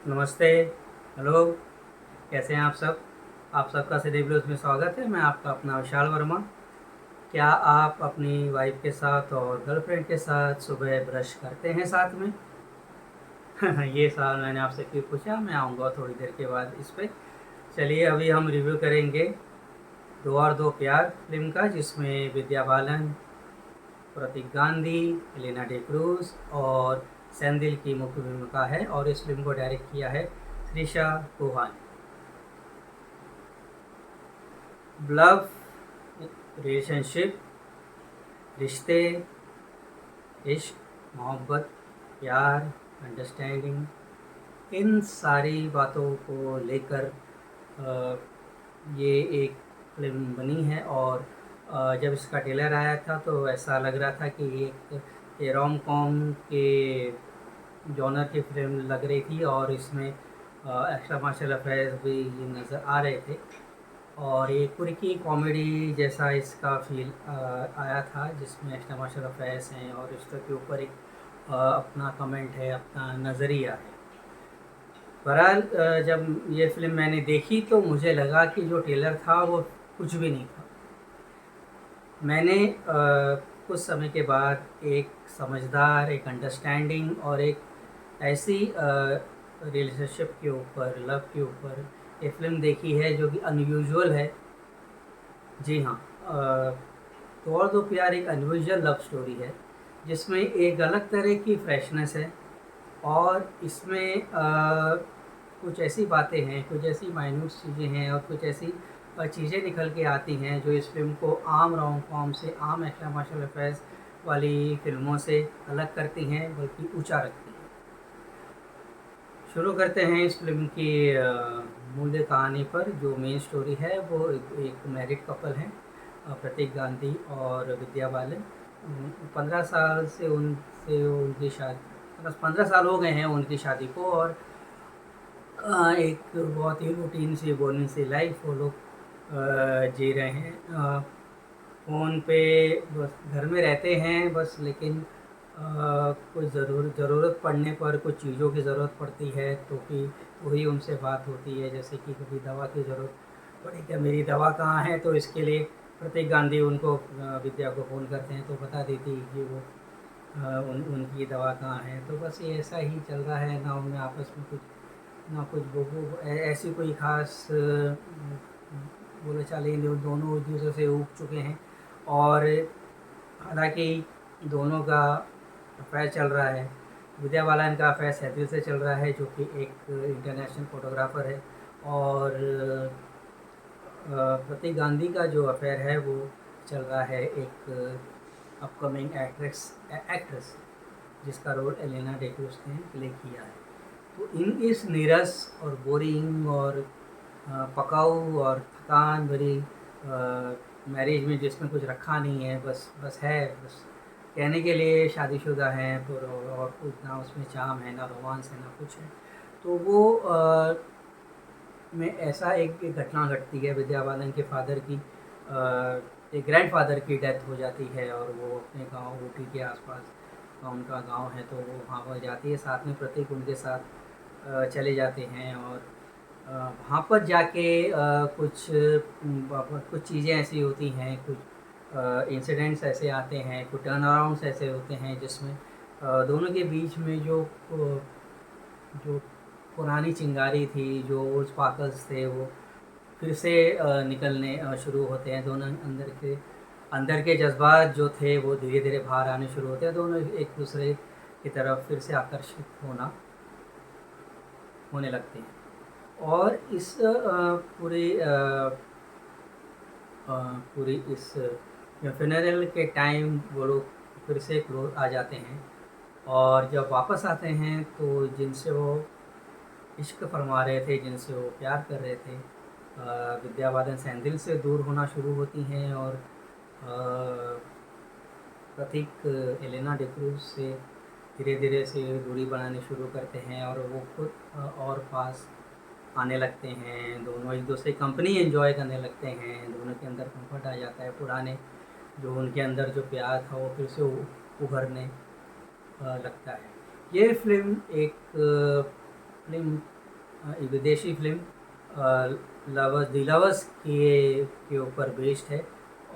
नमस्ते, हेलो, कैसे हैं आप सब? आप सबका सिटी ब्लूज़ में स्वागत है। मैं आपका अपना विशाल वर्मा। क्या आप अपनी वाइफ़ के साथ और गर्लफ्रेंड के साथ सुबह ब्रश करते हैं साथ में? ये सवाल मैंने आपसे क्यों पूछा? मैं आऊँगा थोड़ी देर के बाद इस पे। चलिए अभी हम रिव्यू करेंगे दो और दो प्यार फ़िल्म का, जिसमें विद्या बालन, प्रतीक गांधी, एलेना डिक्रूज़ और सेंधिल की मुख्य भूमिका है और इस फ़िल्म को डायरेक्ट किया है त्रिशा चौहान। लव, रिलेशनशिप, रिश्ते, इश्क, मोहब्बत, प्यार, अंडरस्टैंडिंग, इन सारी बातों को लेकर ये एक फ़िल्म बनी है। और जब इसका ट्रेलर आया था तो ऐसा लग रहा था कि ये रोम कॉम के जॉनर की फ़िल्म लग रही थी और इसमें एक्स्ट्रा मार्शल अफेयर्स भी नज़र आ रहे थे। और ये कुर्की कॉमेडी जैसा इसका फ़ील आया था, जिसमें एक्स्ट्रा मार्शल अफेयर्स हैं और रिश्तों के ऊपर एक अपना कमेंट है, अपना नज़रिया है। बहरहाल जब ये फ़िल्म मैंने देखी तो मुझे लगा कि जो ट्रेलर था वो कुछ भी नहीं था। मैंने कुछ समय के बाद एक समझदार, एक अंडरस्टैंडिंग और एक ऐसी रिलेशनशिप के ऊपर, लव के ऊपर ये फ़िल्म देखी है जो कि अनयूजुअल है। जी हाँ, तो और दो प्यार एक अनयूजुअल लव स्टोरी है, जिसमें एक अलग तरह की फ्रेशनेस है और इसमें कुछ ऐसी बातें हैं, कुछ ऐसी माइन्यूट चीज़ें हैं और कुछ ऐसी चीज़ें निकल के आती हैं जो इस फ़िल्म को आम रोम-कॉम से, आम एक्स्ट्रा मार्शल अफेयर्स वाली फ़िल्मों से अलग करती हैं, बल्कि ऊँचा रखती हैं। शुरू करते हैं इस फ़िल्म की मूल कहानी पर। जो मेन स्टोरी है वो एक मैरिड कपल हैं, प्रतीक गांधी और विद्या बालन। 15 साल से उनकी शादी, 15 साल हो गए हैं उनकी शादी को। और एक बहुत ही रूटीन सी बोरिंग सी लाइफ वो लोग जी रहे हैं। फ़ोन पे बस घर में रहते हैं बस, लेकिन कुछ ज़रूरत पड़ने पर कुछ चीज़ों की ज़रूरत पड़ती है तो कि वही उनसे बात होती है। जैसे कि कभी दवा की ज़रूरत पड़ी, क्या मेरी दवा कहाँ है, तो इसके लिए प्रतीक गांधी उनको विद्या को फ़ोन करते हैं तो बता देती है कि वो उनकी दवा कहाँ है। तो बस ये ऐसा ही चल रहा है ना, उनमें आपस में कुछ ना कुछ ऐसी कोई ख़ास बोले-चाले दोनों एक दूसरे से ऊब चुके हैं। और हालाँकि दोनों का अफ़ेयर चल रहा है। विद्या बालन का अफ़ेयर सेंथिल से चल रहा है, जो कि एक इंटरनेशनल फ़ोटोग्राफ़र है। और प्रतीक गांधी का जो अफ़ेयर है वो चल रहा है एक अपकमिंग एक्ट्रेस, जिसका रोल एलेना डिक्रूज़ ने प्ले किया है। तो इस नीरस और बोरिंग और पकाऊ और थकान भरी मैरिज में, जिसमें कुछ रखा नहीं है, बस बस है, बस कहने के लिए शादीशुदा हैं पर, और कुछ ना उसमें चार्म है, ना रोमांस है, ना कुछ है। तो वो में ऐसा एक घटना घटती है। विद्या बालन के फादर की, एक ग्रैंडफ़ादर की डेथ हो जाती है और वो अपने गाँव ऊटी के आसपास का उनका गाँव है, तो वो वहाँ पर जाती है। साथ में प्रतीक उनके साथ चले जाते हैं। और वहाँ पर जाके कुछ चीज़ें ऐसी होती हैं, कुछ इंसिडेंट्स ऐसे आते हैं, कुछ टर्न अराउंड्स ऐसे होते हैं, जिसमें दोनों के बीच में जो पुरानी चिंगारी थी, जो ओल्ड स्पार्कल्स थे, वो फिर से निकलने शुरू होते हैं। दोनों अंदर के जज़्बात जो थे वो धीरे-धीरे बाहर आने शुरू होते हैं। दोनों एक दूसरे की तरफ फिर से आकर्षित होने लगते हैं। और इस पूरी इस फ्यूनरल के टाइम वो लोग फिर से क्लोज आ जाते हैं। और जब वापस आते हैं तो जिनसे वो इश्क फरमा रहे थे, जिनसे वो प्यार कर रहे थे, विद्या बालन सेंधिल से दूर होना शुरू होती हैं। और प्रतीक एलेना डिक्रूज़ से धीरे-धीरे से दूरी बनानी शुरू करते हैं और वो खुद और पास आने लगते हैं। दोनों एक-दूसरे की कंपनी एन्जॉय करने लगते हैं। दोनों के अंदर कम्फ़र्ट आ जाता है। पुराने जो उनके अंदर जो प्यार था वो फिर से उभरने लगता है। ये फ़िल्म एक फिल्म विदेशी फिल्म लवर्स दी लवर्स के ऊपर बेस्ड है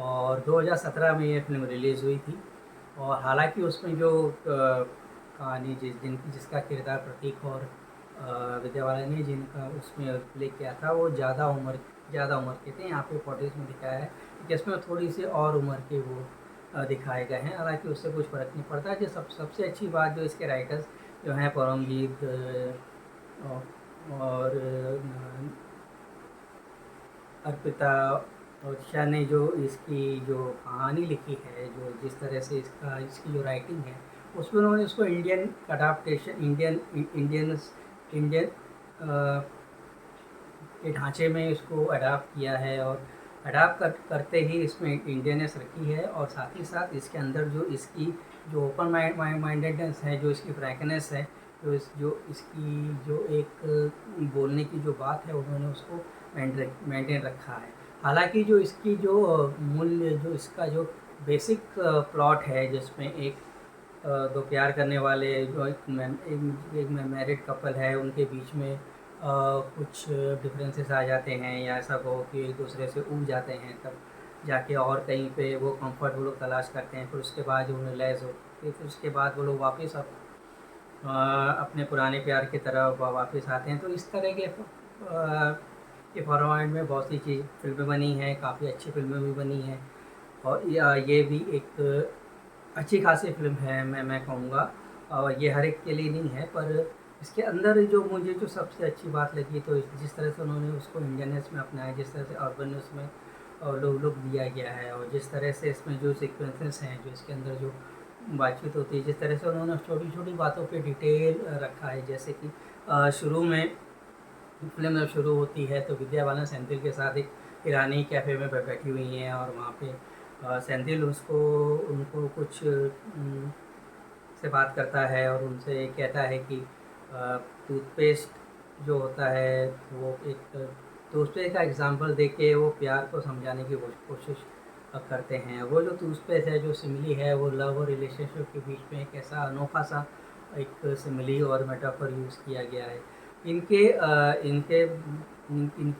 और 2017 में ये फिल्म रिलीज़ हुई थी। और हालांकि उसमें जो कहानी जिसका किरदार प्रतीक और विद्या बालन ने जिनका उसमें प्ले किया था वो ज़्यादा उम्र के थे। यहाँ पे 40s में दिखाया है कि इसमें थोड़ी सी और उम्र के वो दिखाए गए हैं। हालांकि उससे कुछ फ़र्क नहीं पड़ता। जो सबसे अच्छी बात जो इसके राइटर्स जो हैं परमजीत और अर्पिता और शाह ने जो इसकी जो कहानी लिखी है, जो जिस तरह से इसकी जो राइटिंग है उसमें उन्होंने इसको इंडियन अडाप्टेशन इंडियन के ढांचे में इसको अडाप्ट किया है और करते ही इसमें इंडियनेस रखी है और साथ ही साथ इसके अंदर जो इसकी जो ओपन माइंडेडनेस है, जो इसकी फ्रैंकनेस है, जो इसकी जो एक बोलने की जो बात है उन्होंने उसको मेंटेन रखा है। हालांकि जो इसकी जो मूल्य जो इसका जो बेसिक प्लॉट है जिसमें दो प्यार करने वाले जो एक मैरिड कपल है उनके बीच में कुछ डिफरेंसेस आ जाते हैं या ऐसा कहो कि एक दूसरे से ऊब जाते हैं, तब जाके और कहीं पे वो कंफर्ट वो लोग तलाश करते हैं। फिर उसके बाद जो उन्हें लैस होती है, फिर उसके बाद वो लोग वापस अपने पुराने प्यार की तरफ वापस आते हैं। तो इस तरह के फॉर्मेट में बहुत सी फिल्में बनी हैं, काफ़ी अच्छी फिल्में भी बनी हैं और ये भी एक अच्छी खासी फिल्म है मैं कहूँगा। और ये हर एक के लिए नहीं है, पर इसके अंदर जो मुझे जो सबसे अच्छी बात लगी तो जिस तरह से उन्होंने उसको इंडियननेस में अपनाया, जिस तरह से अर्बननेस में लुक दिया गया है और जिस तरह से इसमें जो सीक्वेंसेस हैं, जो इसके अंदर जो बातचीत होती है, जिस तरह से उन्होंने छोटी छोटी बातों पे डिटेल रखा है। जैसे कि शुरू में फिल्म जब शुरू होती है तो विद्या बालन सेंथिल के साथ एक ईरानी कैफ़े में बैठी हुई हैं और वहाँ पे सेंथिल उनको कुछ से बात करता है और उनसे कहता है कि टूथपेस्ट जो होता है वो एक टूथपेस्ट का एग्जांपल देके वो प्यार को समझाने की कोशिश करते हैं। वो जो टूथपेस्ट है जो सिमिली है वो लव और रिलेशनशिप के बीच में एक ऐसा अनोखा सा एक सिमिली और मेटाफर यूज़ किया गया है। इनके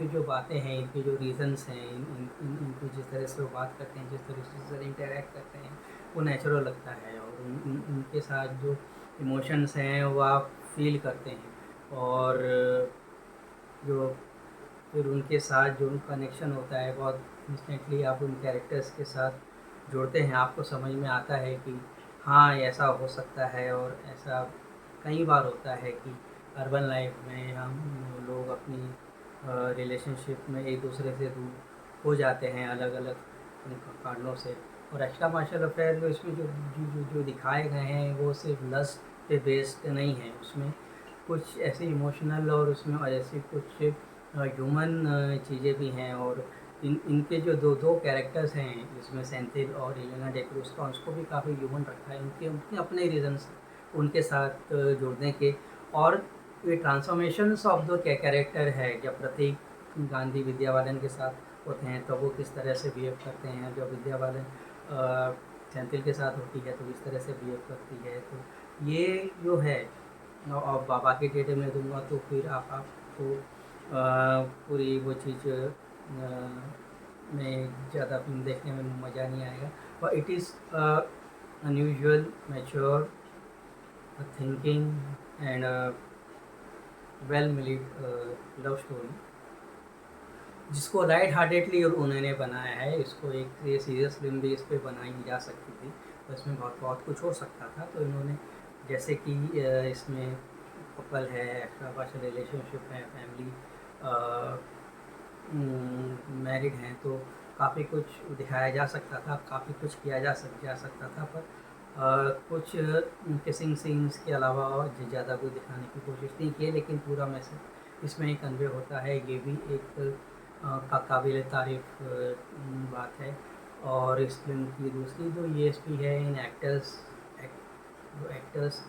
जो बातें हैं, इनके जो रीज़न्स हैं, इनको जिस तरह से वो बात करते हैं, जिस तरह से इंटरेक्ट करते हैं वो नेचुरल लगता है और उनके साथ जो इमोशंस हैं वो आप फील करते हैं और जो फिर उनके साथ जो कनेक्शन होता है बहुत इंस्टेंटली आप उन कैरेक्टर्स के साथ जुड़ते हैं। आपको समझ में आता है कि हाँ ऐसा हो सकता है और ऐसा कई बार होता है कि अर्बन लाइफ में हम लोग अपनी रिलेशनशिप में एक दूसरे से दूर हो जाते हैं अलग अलग कारणों से। और एक्स्ट्रा मार्शल अफेयर जो इसमें जो दिखाए गए हैं वो सिर्फ लस्ट पे बेस्ड नहीं है, उसमें कुछ ऐसे इमोशनल और उसमें ऐसी कुछ ह्यूमन चीज़ें भी हैं। और इनके जो दो कैरेक्टर्स हैं जिसमें सेंथिल और एलेना डे क्रूज़ का, उसको भी काफ़ी ह्यूमन रखा है। उनके अपने रीज़न्स उनके साथ जुड़ने के। और ये ट्रांसफॉर्मेशंस ऑफ द कैरेक्टर है, जब प्रतीक गांधी विद्या बालन के साथ होते हैं तो वो किस तरह से बिहेव करते हैं, जब विद्या बालन सेंथिल के साथ होती है तो किस तरह से बिहेव करती है। तो ये जो है और बाकी डिटेल में दूंगा तो फिर आपको पूरी वो चीज़ में ज़्यादा फिल्म देखने में मज़ा नहीं आएगा। और it is unusual mature thinking and well made love story जिसको लाइट हार्टेडली उन्होंने बनाया है। इसको एक ये सीरियस फिल्म भी इस पर बनाई जा सकती थी तो इसमें बहुत कुछ हो सकता था। तो इन्होंने जैसे कि इसमें कपल है, एक्स्ट्रा पार्शल रिलेशनशिप है, फैमिली मैरिड हैं, तो काफ़ी कुछ दिखाया जा सकता था, काफ़ी कुछ किया जा सकता था। पर कुछ किसिंग सीन्स के अलावा ज़्यादा कुछ दिखाने की कोशिश नहीं की, लेकिन पूरा मैसेज इसमें कन्वे होता है। ये भी एक काबिल तारीफ़ बात है। और इस फिल्म की दूसरी जो यूएसपी है इन एक्टर्स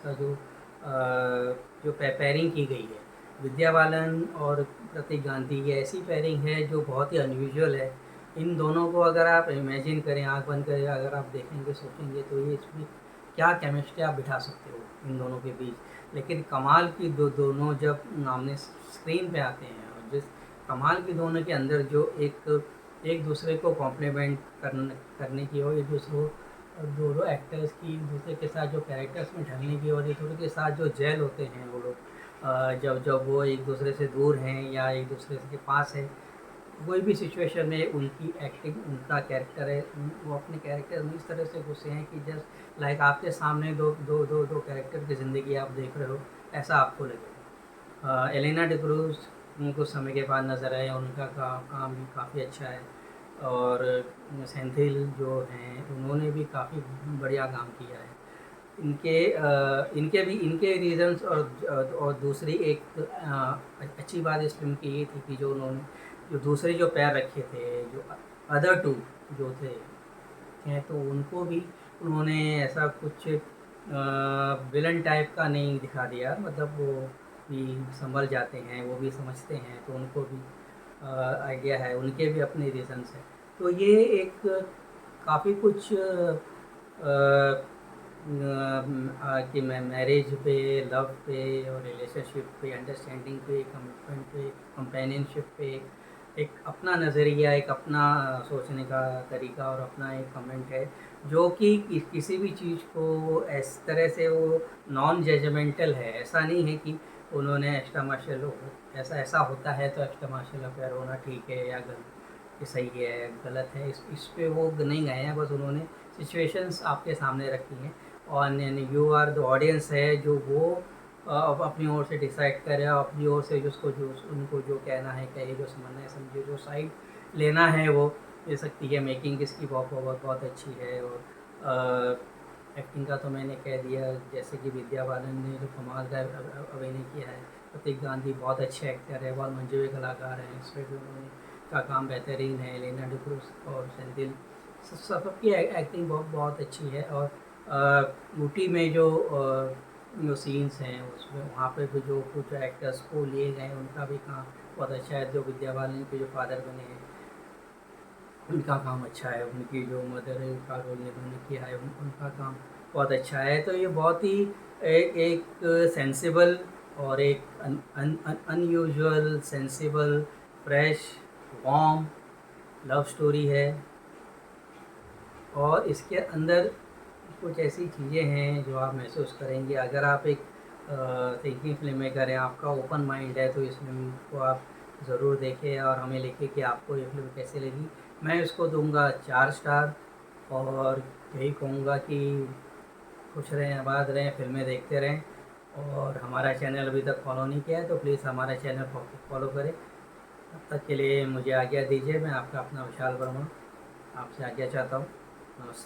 का जो पेयरिंग की गई है, विद्या बालन और प्रतीक गांधी, ये ऐसी पेयरिंग है जो बहुत ही अनयूजुअल है। इन दोनों को अगर आप इमेजिन करें, आँख बंद करें, अगर आप देखेंगे सोचेंगे तो ये इसमें क्या केमिस्ट्री आप बिठा सकते हो इन दोनों के बीच। लेकिन कमाल की दोनों जब आमने स्क्रीन पे आते हैं, और जिस कमाल की दोनों के अंदर जो एक दूसरे को कॉम्प्लीमेंट करने की, और एक दूसरे दोनों एक्टर्स की एक दूसरे के साथ जो कैरेक्टर्स में ढलने की, और एक दूसरे के साथ जो जेल होते हैं वो लोग, जब जब वो एक दूसरे से दूर हैं या एक दूसरे के पास है, कोई भी सिचुएशन में उनकी एक्टिंग, उनका कैरेक्टर है, वो अपने कैरेक्टर में इस तरह से घुसे हैं कि जस्ट लाइक आपके सामने दो कैरेक्टर की ज़िंदगी आप देख रहे हो, ऐसा आपको लगेगा। एलेना डिक्रूज कुछ समय के बाद नज़र आए, उनका काम भी काफ़ी अच्छा है। और सेंथिल जो हैं उन्होंने भी काफ़ी बढ़िया काम किया है। इनके रीजंस, और दूसरी एक अच्छी बात इस फिल्म की ये थी कि जो उन्होंने जो दूसरे जो पैर रखे थे, जो अदर टू जो थे हैं, तो उनको भी उन्होंने ऐसा कुछ विलन टाइप का नहीं दिखा दिया, मतलब वो भी संभल जाते हैं, वो भी समझते हैं, तो उनको भी आइडिया है, उनके भी अपने रीजंस हैं। तो ये एक काफ़ी कुछ कि मैं मैरिज पे, लव पे और रिलेशनशिप पे, अंडरस्टैंडिंग पे, कमिटमेंट पे, कंपेनियनशिप पे एक अपना नज़रिया, एक अपना सोचने का तरीका और अपना एक कमेंट है, जो कि किसी भी चीज़ को इस तरह से वो नॉन जजमेंटल है। ऐसा नहीं है कि उन्होंने एक्स्ट्रा मार्शल ऐसा ऐसा होता है तो एक्स्ट्रा मार्शल अफेयर होना ठीक है या गलत, ये सही है गलत है, इस पे वो नहीं गए हैं। बस उन्होंने सिचुएशंस आपके सामने रखी हैं, और यू आर द ऑडियंस है जो वो अपनी ओर से डिसाइड करे, और अपनी ओर से जिसको जो उनको जो कहना है कहे, जो समझना है समझे, जो साइड लेना है वो ले सकती है। मेकिंग इसकी बहुत बहुत बहुत अच्छी है। और एक्टिंग का तो मैंने कह दिया, जैसे कि विद्या बालन ने जो कमाल का अभिनय किया है, प्रतीक गांधी बहुत अच्छे एक्टर है, बहुत मंजे हुए कलाकार हैं, इस पर भी उन्होंने का काम बेहतरीन है। एलेना डिक्रूज और सेंथिल सबकी एक्टिंग बहुत बहुत अच्छी है। और ऊटी में जो सीन्स हैं उसमें, वहाँ पे भी जो कुछ एक्टर्स को लिए गए हैं उनका भी काम बहुत अच्छा है। जो विद्या बालन के जो फादर बने हैं उनका काम अच्छा है, उनकी जो मदर का रोल उन्होंने किया है उनका काम बहुत अच्छा है। तो ये बहुत ही एक सेंसिबल और एक unusual, sensible, fresh, warm love story है। और इसके अंदर कुछ ऐसी चीज़ें हैं जो आप महसूस करेंगे अगर आप एक थिंकिंग फिल्म मेकर हैं, आपका ओपन माइंड है, तो इस फिल्म को आप ज़रूर देखें और हमें लिखें कि आपको ये फिल्म कैसी लगी। मैं इसको दूंगा 4 स्टार, और यही कहूँगा कि खुश रहें, आबाद रहें, फिल्में देखते रहें। और हमारा चैनल अभी तक फॉलो नहीं किया है तो प्लीज़ हमारा चैनल फॉलो करें। तब तक के लिए मुझे आज्ञा दीजिए। मैं आपका अपना विशाल वर्मा आपसे आज्ञा चाहता हूँ। नमस्ते।